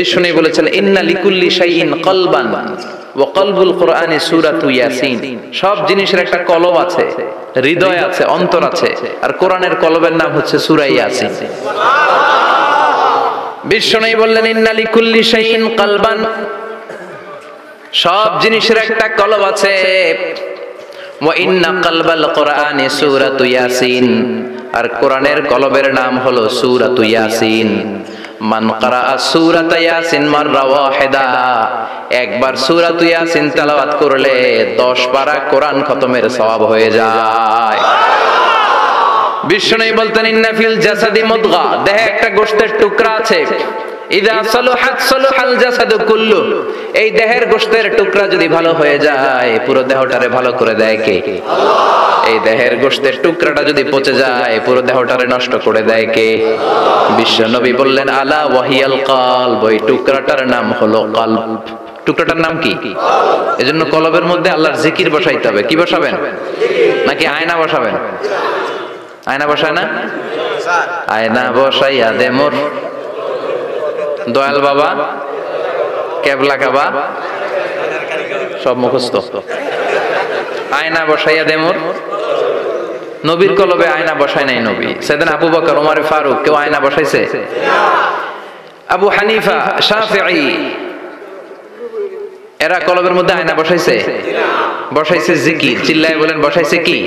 বিষ্ণু বলেছেন ইন্না লিকুল্লি শাইইন কলবান ওয়া কলবুল কুরআনি সূরাতু ইয়াসিন। সব জিনিসের একটা কলব আছে, হৃদয় আছে, অন্তর আছে, আর কোরআনের কলবের নাম হচ্ছে সূরা ইয়াসিন। বিষ্ণু বললেন ইন্না লিকুল্লি শাইইন কলবান, সব জিনিসের একটা কলব আছে। ওয়া ইন্না কলবাল কুরআনি সূরাতু ইয়াসিন, আর কোরআনের কলবের নাম হলো সূরাতু ইয়াসিন। মান ক্বারাআ সূরাতা ইয়াসিন মাররা ওয়াহিদা, একবার সূরাতু ইয়াসিন তেলাওয়াত করলে 10 পারা কোরআন খতমের সওয়াব হয়ে যায়। বিষ্ণু বলতেন ইন্না ফিল জাসাদি মুদগা, দেহে একটা গোশতের টুকরা আছে। ইযা সালুহাত সালুহাল জাসাদু কুল্লু, এই দেহের গোশতের টুকরা যদি ভালো হয়ে যায় পুরো দেহটারে ভালো করে দেয় কে? আল্লাহ। এই দেহের গোশতের টুকরাটা যদি পচে যায় পুরো দেহটারে নষ্ট করে দেয় কে? বিশ্ব নবী বললেন আলা ওয়াহিয়াল কলব, ওই টুকরাটার নাম হলো কলব। টুকরাটার নাম কি? এজন্য কলবের মধ্যে আল্লাহর জিকির বসাইতে হবে। কি বসাবেন? নাকি আয়না বসাবেন? আয়না বসায় না? আয়না বসাইয়া দে মোর দয়াল বাবা, কেবলা কাবা, সব মুখস্থ। আয়না বসাইয়া দে মোর, নবীর কলবে আয়না বসায় নাই নবী। সেদিন আবু বকর, ওমর ফারুক, কেউ আয়না বসাইছে? আবু হানিফা, শাফিঈ, এরা কলবের মধ্যে আয়না বসাইছে? বসাইছে জিকির। চিল্লায় বলেন বসাইছে কি?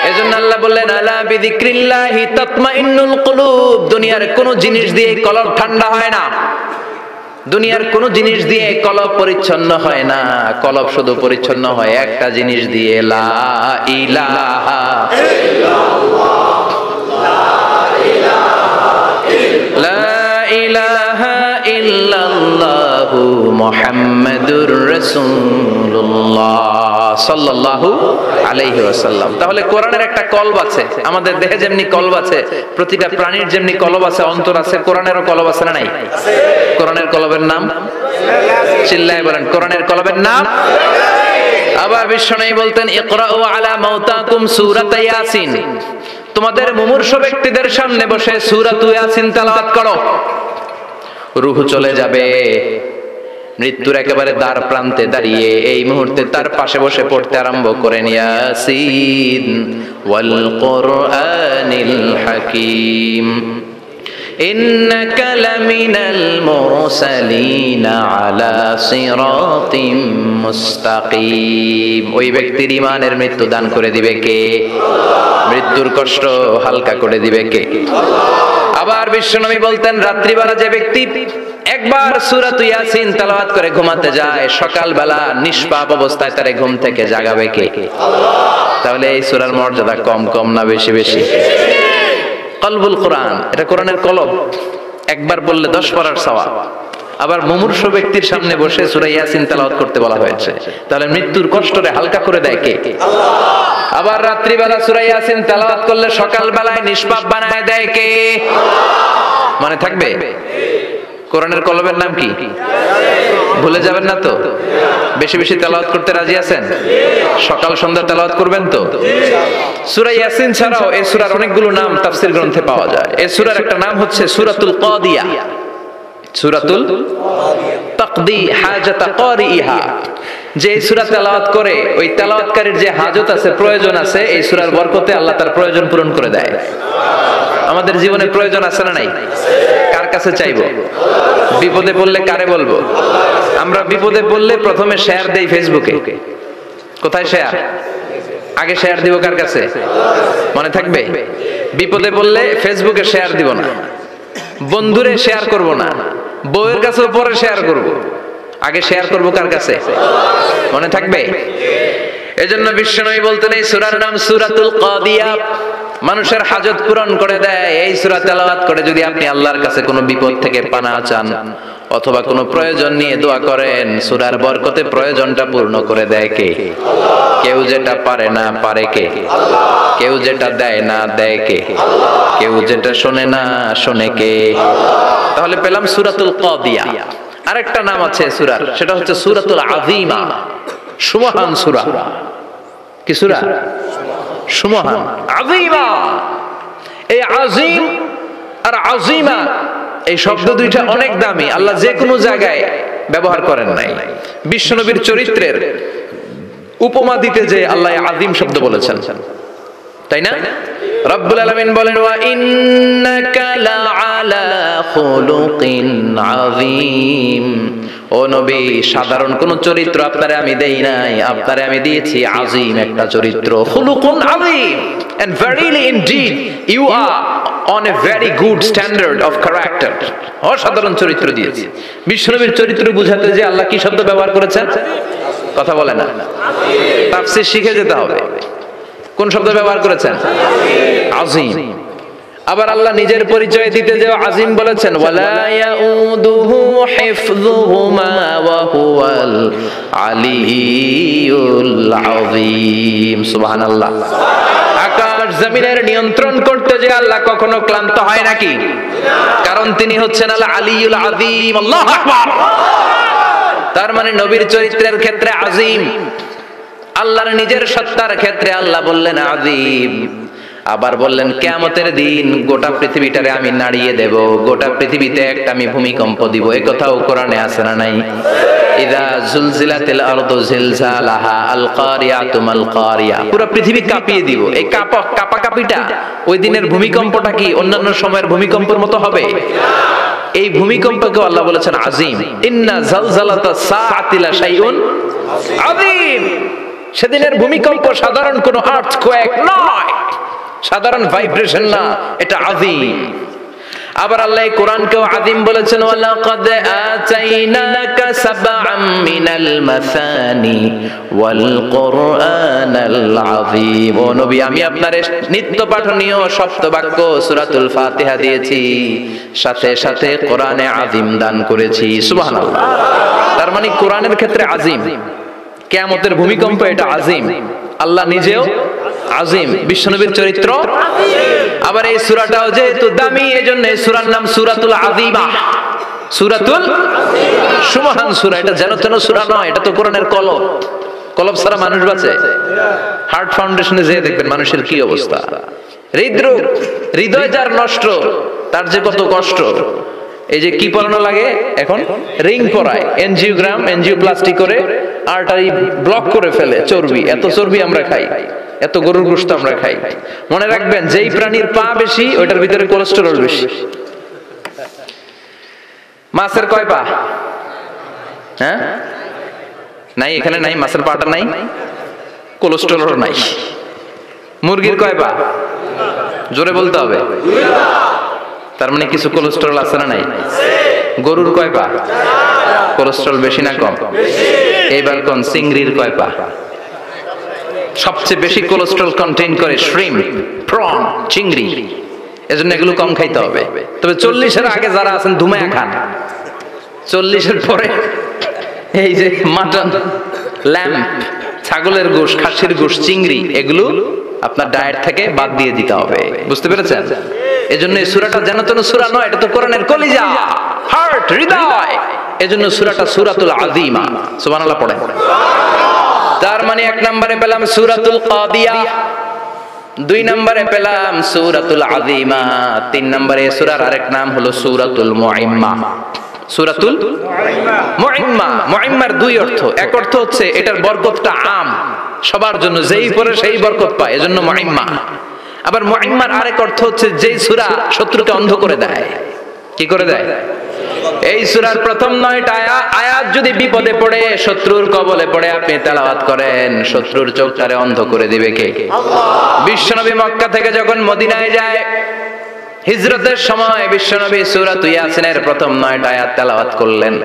এজন্য আল্লাহ বললেন আলা বিযিক্রিল্লাহি তাতমাইন্নুল কুলুব। দুনিয়ার কোন জিনিস দিয়ে কলব ঠান্ডা হয় না, দুনিয়ার কোন জিনিস দিয়ে কলব পরিচ্ছন্ন হয় না। কলব শুধু পরিচ্ছন্ন হয় একটা জিনিস দিয়ে, লা ইলাহা ইল্লাল্লাহু মুহাম্মাদুর রাসূলুল্লাহ সাল্লাল্লাহু আলাইহি ওয়াসাল্লাম। তাহলে কোরআনের একটা কলব আছে। আমাদের দেহে যেমনি কলব আছে, প্রতিটা প্রাণীর যেমনি কলব আছে, অন্তর আছে, কোরআনেরও কলব আছে না নাই? কোরআনের কলবের নাম? চিল্লায় বলেন কোরআনের কলবের নাম। আবার বিষ্ণু বলতেন ইকরাউ আলা মাউতাকুম সূরাতা ইয়াসিন, তোমাদের মুমূর্ষু ব্যক্তিদের সামনে বসে সূরাতু ইয়াসিন তেলাওয়াত করো। রূহ চলে যাবে, মৃত্যুর একেবারে দ্বার প্রান্তে দাঁড়িয়ে এই মুহূর্তে তার পাশে বসে পড়তে আরম্ভ করেন ইয়াসিন ওয়াল কুরআনিল হাকীম ইন্নাকা লামিনাল মুরসালিনা আলা সিরাতিম মুস্তাকিম। ওই ব্যক্তির ঈমানের মৃত্যু দান করে দিবে কে? মৃত্যুর কষ্ট হালকা করে দিবে কে? আবার বিশ্বনবী বলতেন রাত্রিবেলা যে ব্যক্তি একবার সূরাতু ইয়াসিন তেলাওয়াত করে ঘুমাতে যায়, সকালবেলা নিষ্পাপ অবস্থায় তারে ঘুম থেকে জাগাবে কে? আল্লাহ। তাহলে এই সূরার মর্যাদা কম কম না বেশি বেশি? কলবুল কোরআন, এটা কোরআনের কলব। একবার বললে 10 পারার সওয়াব। আবার মুমূর্ষু ব্যক্তির সামনে বসে সূরা ইয়াসিন তেলাওয়াত করতে বলা হয়েছে। তাহলে মৃত্যুর কষ্টরে হালকা করে দেয় কে? আল্লাহ। আবার রাত্রিবেলা সূরা ইয়াসিন তেলাওয়াত করলে সকালবেলায় নিষ্পাপ বানায় দেয় কে? আল্লাহ। মনে থাকবে? কোরআনের কলবের নাম কি? ভুলে যাবেন না তো? বেশি বেশি তেলাওয়াত করতে রাজি আছেন? সকাল সন্ধ্যা তেলাওয়াত করবেন তো? সূরা ইয়াসিন ছাড়াও এই সূরার অনেকগুলো নাম তাফসীর গ্রন্থে পাওয়া যায়। এই সূরার একটা নাম হচ্ছে সূরাতুল কাদিয়া। সূরাতুল তাকদি হাজাতা কারিহা। যে সূরা তেলাওয়াত করে ওই তেলাওয়াতকারীর যে হাজত আছে, প্রয়োজন আছে, এই সূরার বরকতে আল্লাহ তার প্রয়োজন পূরণ করে দেয়। আমাদের জীবনে প্রয়োজন আছে না নাই? কার কাছে চাইবো? বিপদে পড়লে কারে বলবো? আমরা বিপদে পড়লে প্রথমে শেয়ার দেই ফেসবুকে। কোথায় শেয়ার? আগে শেয়ার দিব কার কাছে? মনে থাকবে? বিপদে পড়লে ফেসবুকে শেয়ার দিব না, বন্ধুরে শেয়ার করব না, বউয়ের কাছে পরে শেয়ার করব, আগে শেয়ার করব কার কাছে? মনে থাকবে? এজন্য বিশ্বনবী বলতেন এই সূরার নাম সূরাতুল কাদিয়া। মানুষের হাজত পূরণ করে দেয়। এই সূরা তেলাওয়াত করে যদি আপনি আল্লাহর কাছে কোনো বিপদ থেকে পানা চান অথবা কোনো প্রয়োজন নিয়ে দোয়া করেন, সূরার বরকতে প্রয়োজনটা পূর্ণ করে দেয় কে? আল্লাহ। কেউ যেটা পারে না পারে কে? আল্লাহ। কেউ যেটা দেয় না দেয় কে? আল্লাহ। কেউ যেটা শোনে না শোনে কে? আল্লাহ। তাহলে পেলাম সূরাতুল কাদিয়া। আরেকটা নাম আছে সূরার, সেটা হচ্ছে সূরাতুল আযীমা, সুমহান সূরা। কি সূরা? সুমহান, আযীমা। এই আযীম আর আযীমা এই শব্দ দুইটা অনেক দামি, আল্লাহ যে কোনো জায়গায় ব্যবহার করেন নাই। বিশ্বনবীর চরিত্রের উপমা দিতে যে আল্লাহ আযীম শব্দ বলেছেন, তাই না? রব্বুল আলামিন বলেন ওয়া ইন্নাকা লাআলা খুলুকিন আযীম। ও নবী, সাধারণ কোন চরিত্র আপনারে আমি দেই নাই, আপনারে আমি দিয়েছি আযীম একটা চরিত্র, খুলুকুন আযীম। And verily indeed you are on a very good standard of character. অসাধারণ চরিত্র দিয়েছি। বিশ্বনবীর চরিত্র বুঝাতে যে আল্লাহ কি শব্দ ব্যবহার করেছেন? কথা বলে না, তাফসীর শিখে যেতে হবে। কোন শব্দ ব্যবহার করেছেন? আযীম। আবার আল্লাহ নিজের পরিচয় দিতে যে আযীম বলেছেন, ওয়ালা ইয়াউদুহু হিফযুহুমা ওয়া হুয়াল আলিয়্যুল আযীম। সুবহানাল্লাহ। আকাশ জমিনের নিয়ন্ত্রণ করতে যে আল্লাহ কখনো ক্লান্ত হয় নাকি? কারণ তিনি হচ্ছেন আল আলিয়্যুল আযীম। আল্লাহু আকবার। তার মানে নবীর চরিত্রের ক্ষেত্রে আযীম, আল্লাহর নিজের সত্তার ক্ষেত্রে আল্লাহ বললেন আযীম। আবার বললেন কিয়ামতের দিন গোটা পৃথিবীটারে আমি নাড়িয়ে দেব, গোটা পৃথিবীতে একটা আমি ভূমিকম্প দিব। এই কথাও কোরআনে আছে না নাই? ইযা জুলজিলাতিল আরদু জিলজালাহা আল কারিয়াতু মাল কারিয়া। পুরো পৃথিবী কাঁপিয়ে দিব। এই কাঁপাকাঁপিটা ওই দিনের ভূমিকম্পটা কি অন্যান্য সময়ের ভূমিকম্পের মতো হবে? এই ভূমিকম্পকে আল্লাহ বলেছেন আযীম। ইন্না জালজালাতাস সাআতি লা শাইউন আযীম। সেদিনের ভূমিকম্প সাধারণ কোনো আর্থকোয়েক নয়, সাধারণ ভাইব্রেশন না, এটা আযীম। আবার আল্লাহ কোরআনকেও আযীম বলেছেন, ওয়ালাকাদ আতাইনাকা সাবআম মিনাল মাসানি ওয়াল কুরআনাল আযীম। ও নবী, আমি আপনারে নিত্য পাঠনীয় সপ্তবাক্য সূরাতুল ফাতিহা দিয়েছি, সাথে সাথে কোরআনে আযীম দান করেছি। সুবহানাল্লাহ। তার মানে কোরআনের ক্ষেত্রে আযীম, কিয়ামতের ভূমিকম্প এটা আযীম, আল্লাহ নিজেও আযীম, বিশ্বনবীর চরিত্র আযীম। আবার এই সূরাটাও যেহেতু দামি, এজন্য এই সূরার নাম সূরাতুল আযীমা। সূরাতুল আযীমা, সুবহান সূরা। এটা যেন তেন সূরা নয়, এটা তো কোরআনের কলব। কলব ছাড়া মানুষ বাঁচে? হার্ট ফাউন্ডেশনে যেয়ে দেখবেন মানুষের কি অবস্থা। হৃদরোগ, হৃদয় যার নষ্ট, তার যে কত কষ্ট। এই যে কি পরানো লাগে এখন? রিং পরায়, এনজিওগ্রাম, এনজিওপ্লাস্টি করে আর্টারি ব্লক করে ফেলে। চর্বি, এত চর্বি আমরা খাই, এত গরুর গোশত আমরা খাই। মনে রাখবেন, যেই প্রাণীর পা বেশি ওইটার ভিতরে কোলেস্টেরল বেশি। মাছের কয় পা? হ্যাঁ, নাই, এখানে নাই, মাছের পাটা নাই, কোলেস্টেরল নাই। মুরগির কয় পা? জোরে বলতে হবে। তার মানে কিছু কোলেস্টেরল আছে না নাই? গরুর কয় পা? কোলেস্টেরল বেশি না কম? এইবার কোন চিংড়ির কয় পা? সবচেয়ে বেশি কোলেস্টেরল কন্টেইন করে শ্রিম্প, প্রন, চিংড়ি। এজন্য এগুলো কম খাইতে হবে। তবে 40-এর আগে যারা আছেন ধুমায়া খান, 40-এর পরে এই যে মাটন, ল্যাম্প, ছাগলের গোশ, খাসির গোশ, চিংড়ি, এগুলো আপনার ডায়েট থেকে বাদ দিয়ে দিতে হবে। বুঝতে পেরেছেন? এজন্য এই সূরাটা যেন তেন সূরা নয়, এটা তো কোরআনের কলিজা, হার্ট, হৃদয়। এজন্য সূরাটা সূরাতুল আযীমা। সুবহানাল্লাহ পড়েন। তার মানে এক নম্বরে পেলাম সূরাতুল কাদিয়া, 2 নম্বরে পেলাম সূরাতুল আযীমা, 3 নম্বরে সূরার আরেক নাম হলো সূরাতুল মুইম্মা। সূরাতুল মুইম্মা। মুইম্মার 2 অর্থ। এক অর্থ হচ্ছে এটার বরকতটা আম, সবার জন্য, যেই পড়ে সেই বরকত পায়, এজন্য মুইম্মা। আবার মুইম্মার আরেক অর্থ হচ্ছে যেই সূরা শত্রুকে অন্ধ করে দেয়। কি করে দেয়? এই সূরার প্রথম 9টা আয়াত যদি বিপদে পড়ে, শত্রুর কবলে পড়ে আপনি তেলাওয়াত করেন, শত্রুর চোখটারে অন্ধ করে দিবে কে? আল্লাহ। বিশ্বনবী মক্কা থেকে যখন মদিনায় যায়, হিজরতের সময় বিশ্বনবী সূরাতুল ইয়াসিনের প্রথম 9টা আয়াত তেলাওয়াত করলেন।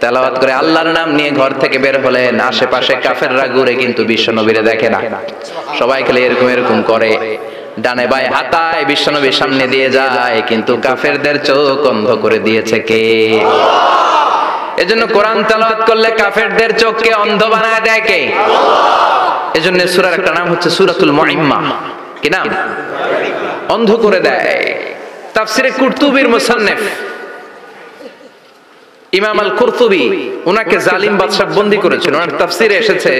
তেলাওয়াত করে আল্লাহর নাম নিয়ে ঘর থেকে বের হলেন। আশেপাশে কাফেররা ঘুরে কিন্তু বিশ্বনবীরে দেখে না। সবাই খেলে এরকম এরকম করে, ডানে বায়ে হাতায় বিশ্বনবীর সামনে দিয়ে যায়, কিন্তু কাফেরদের চোখ অন্ধ করে দিয়েছে কে? আল্লাহ। এজন্য কোরআন তেলাওয়াত করলে কাফেরদের চোখকে অন্ধ বানায় দেয় কে? আল্লাহ। এজন্য সূরার একটা নাম হচ্ছে সূরাতুল মুইম্মা। কি নাম? অন্ধ করে দেয়। তাফসিরে কুরতুবীর মুসান্নিফ ইমাম আল কুরতুবী, উনাকে জালিম বাদশা বন্দী করেছিল। ওনার তাফসিরে এসেছে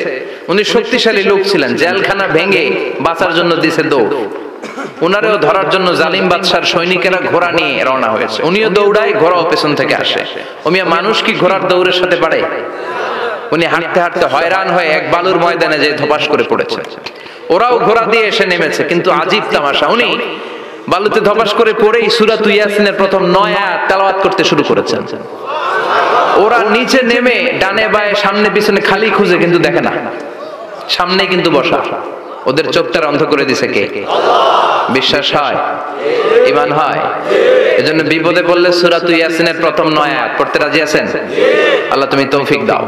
উনি শক্তিশালী লোক ছিলেন, জেলখানা ভেঙে বাঁচার জন্য দিয়েছে দৌড়। উনারেও ধরার জন্য জালিম বাদশার সৈনিকেরা ঘোড়া নিয়ে রওনা হয়েছে। উনিও দৌড়ায়, ঘোড়াও পেছন থেকে আসে। ওমিয়া মানুষ কি ঘোড়ার দৌড়ের সাথে পারে? উনি হাঁটতে হাঁটতে হয়রান হয়ে এক বালুর ময়দানে যে ধপাস করে পড়েছে। ওরাও ঘোড়া দিয়ে এসে নেমেছে, কিন্তু আজীব তামাশা, উনি বালুতে ধপাস করে পড়েই সূরাত ইয়াসিনের প্রথম 9 আয়াত তেলাওয়াত করতে শুরু করেছেন। ওরা নিচে নেমে ডানে বায়ে সামনে পিছনে খালি খুঁজে, কিন্তু দেখে না, সামনে কিন্তু বসা। ওদের চোখটা অন্ধ করে দিছে কে? বিশ্বাস হয়? ঈমান হয়? এজন্য বিপদে পড়লে সূরাত ইয়াসিনের প্রথম 9 আয়াত পড়তে রাজি আছেন? আল্লাহ তুমি তৌফিক দাও।